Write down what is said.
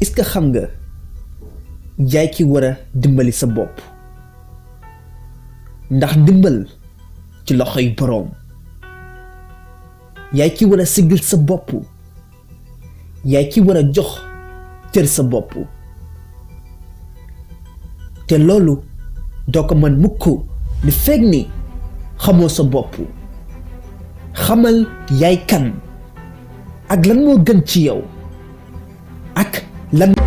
est-ce que xam nga yaay ki war a dimbali sa bopp ndax dimbal ci loxoy borom yaay ki war a sigal sa bopp yaay ki war a jox cër sa bopp te loolu doo ko mën mukk li fekk ni xamoo sa bopp xamal yaay kan ak lan moo gën ci yow ak lan